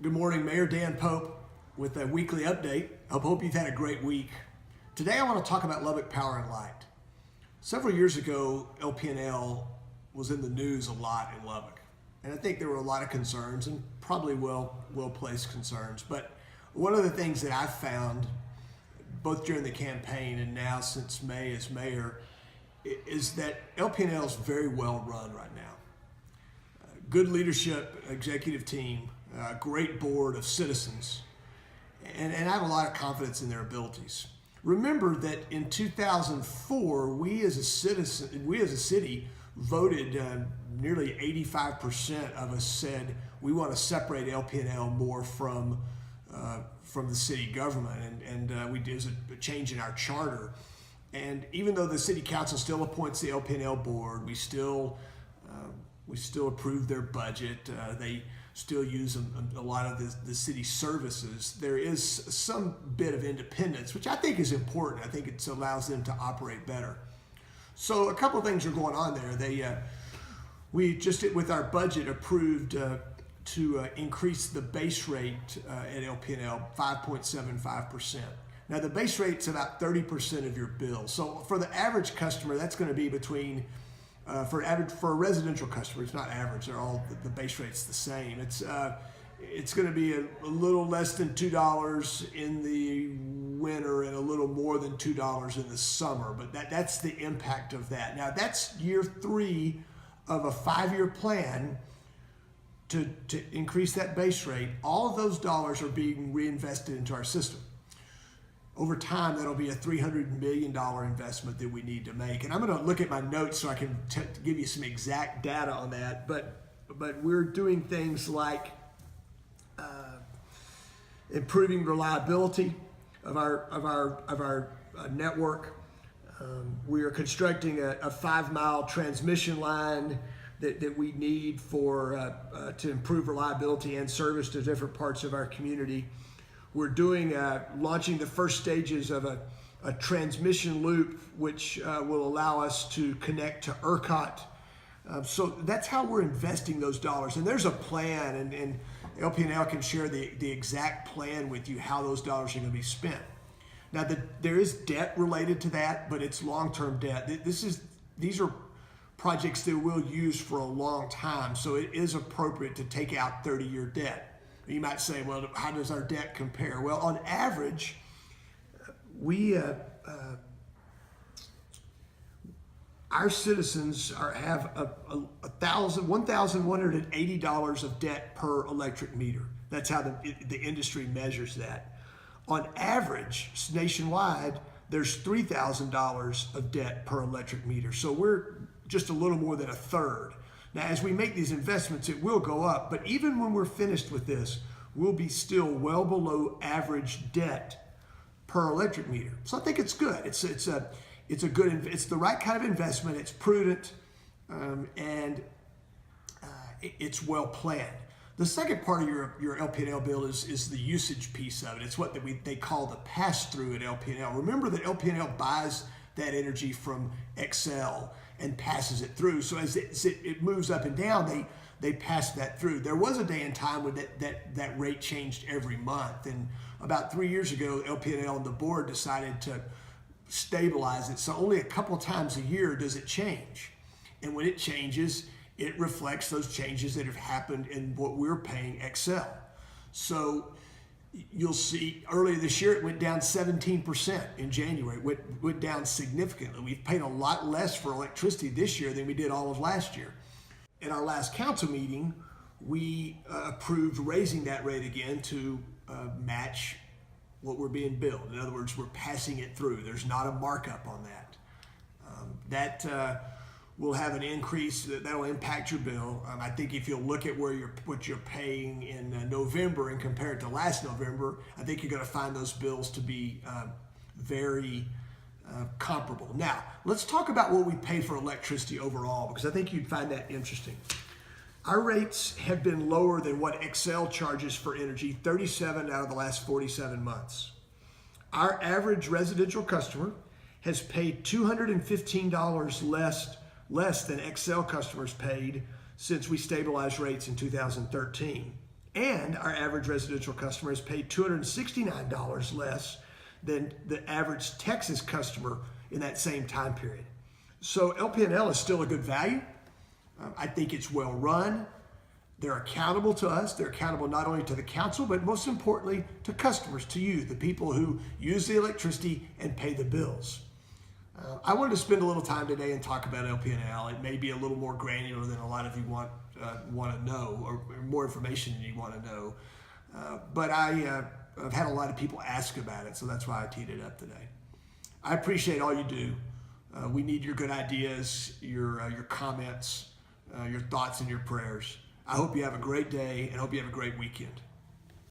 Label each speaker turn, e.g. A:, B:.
A: Good morning, Mayor Dan Pope with a weekly update. I hope you've had a great week. Today I want to talk about Lubbock Power and Light. Several years ago, Lp&L was in the news a lot in Lubbock. And I think there were a lot of concerns and probably well-placed concerns. But one of the things that I've found, both during the campaign and now since May as mayor, is that Lp&L is very well run right now. Good leadership, executive team, great board of citizens, and I have a lot of confidence in their abilities. Remember that in 2004, we as a city voted, nearly 85% of us said we want to separate Lp&L more from the city government, and we did a change in our charter. And even though the city council still appoints the Lp&L board, we still approve their budget. They still use a lot of the city services. There is some bit of independence, which I think is important. I think it allows them to operate better. So a couple of things are going on there. We just, with our budget, approved to increase the base rate at Lp&L 5.75%. Now the base rate's about 30% of your bill. So for the average customer, that's going to be between for a residential customer, it's not average. They're all, the base rate's the same. It's going to be a little less than $2 in the winter and a little more than $2 in the summer. But that's the impact of that. Now that's year 3 of a 5-year plan to increase that base rate. All of those dollars are being reinvested into our system. Over time, that'll be a $300 million investment that we need to make. And I'm going to look at my notes so I can give you some exact data on that. But we're doing things like improving reliability of our network. We are constructing a 5-mile transmission line that we need to improve reliability and service to different parts of our community. We're launching the first stages of a transmission loop, which will allow us to connect to ERCOT. So that's how we're investing those dollars. And there's a plan, and Lp&L can share the exact plan with you how those dollars are going to be spent. Now, there is debt related to that, but it's long-term debt. These are projects that we'll use for a long time, so it is appropriate to take out 30-year debt. You might say, well, how does our debt compare? Well, on average, our citizens have $1,180 of debt per electric meter. That's how the industry measures that. On average, nationwide, there's $3,000 of debt per electric meter. So we're just a little more than a third. Now, as we make these investments, it will go up, but even when we're finished with this, we'll be still well below average debt per electric meter. So I think it's good. It's the right kind of investment. It's prudent, and it's well planned. The second part of your Lp&L bill is the usage piece of it. It's what they call the pass-through at Lp&L. Remember that Lp&L buys that energy from Xcel and passes it through. So as it moves up and down, they pass that through. There was a day and time when that rate changed every month. And about 3 years ago, Lp&L and the board decided to stabilize it. So only a couple times a year does it change. And when it changes, it reflects those changes that have happened in what we're paying Xcel. So you'll see earlier this year it went down 17% in January. It went down significantly. We've paid a lot less for electricity this year than we did all of last year. In our last council meeting, we approved raising that rate again to match what we're being billed. In other words, we're passing it through. There's not a markup on that. That will have an increase that'll impact your bill. I think if you'll look at what you're paying in November and compare it to last November, I think you're going to find those bills to be very comparable. Now, let's talk about what we pay for electricity overall, because I think you'd find that interesting. Our rates have been lower than what Xcel charges for energy 37 out of the last 47 months. Our average residential customer has paid $215 less than Xcel customers paid since we stabilized rates in 2013. And our average residential customer has paid $269 less than the average Texas customer in that same time period. So LP&L is still a good value. I think it's well run. They're accountable to us. They're accountable not only to the council, but most importantly to customers, to you, the people who use the electricity and pay the bills. I wanted to spend a little time today and talk about LP&L. It may be a little more granular than a lot of you want to know, or more information than you want to know. But I've had a lot of people ask about it, so that's why I teed it up today. I appreciate all you do. We need your good ideas, your comments, your thoughts, and your prayers. I hope you have a great day and hope you have a great weekend.